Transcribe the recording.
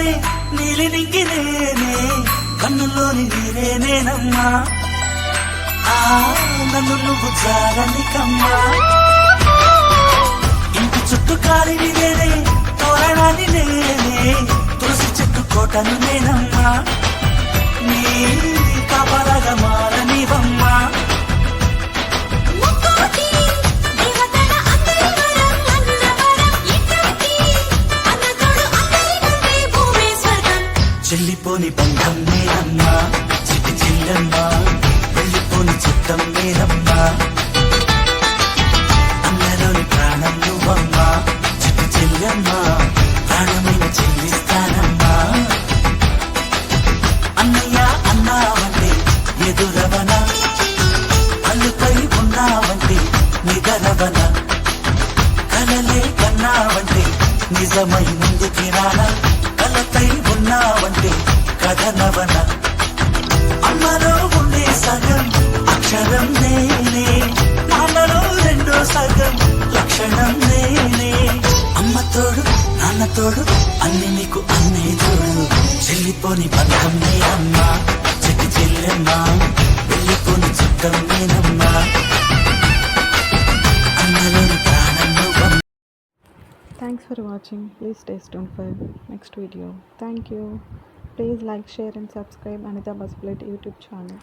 నేనే నీలి నింగి నేనే కన్నుల్లోని నీరే నేనమ్మా నన్ను నువ్వు జారనికమ్మా ఇంటి చుట్టూ కాలిని నేనే తోరణాన్ని నేనే తులసి చెట్టు కోటను నేనమ్మా నీ కాపలాగా మారనివమ్మా చెల్లిపోని బంధం నేనమ్మా చిట్టి చెల్లమ్మా వెళ్ళిపోని చిత్తం నేనమ్మా అన్నలోని ప్రాణం నువ్వమ్మా చిట్టి చెల్లమ్మా ప్రాణమైన చెల్లిస్తానమ్మా అన్నయ్య అన్నావంటే ఎదురవన అల్లుపై ఉన్నావంటే నిదరవన కలలే కన్నావంటే నిజమై ముందుకి రానా కలతై ఉన్నావంటే కథనవన అమ్మలో ఉండే సగం అక్షరం నేనే నాన్నలో రెండో సగం లక్షణం నేనే అమ్మ తోడు నాన్న తోడు అన్ని నీకు అన్నే తోడు చెల్లిపోని బంధం నేనమ్మా చెట్టి చెల్లెమ్మా వెళ్ళిపోని చుట్టం నేనమ్మా అన్నలోని ప్రాణం నువ్వమ్మా. Thanks for watching. Please stay tuned for next video. Thank you. Please like, share and subscribe Anita Busplate YouTube channel.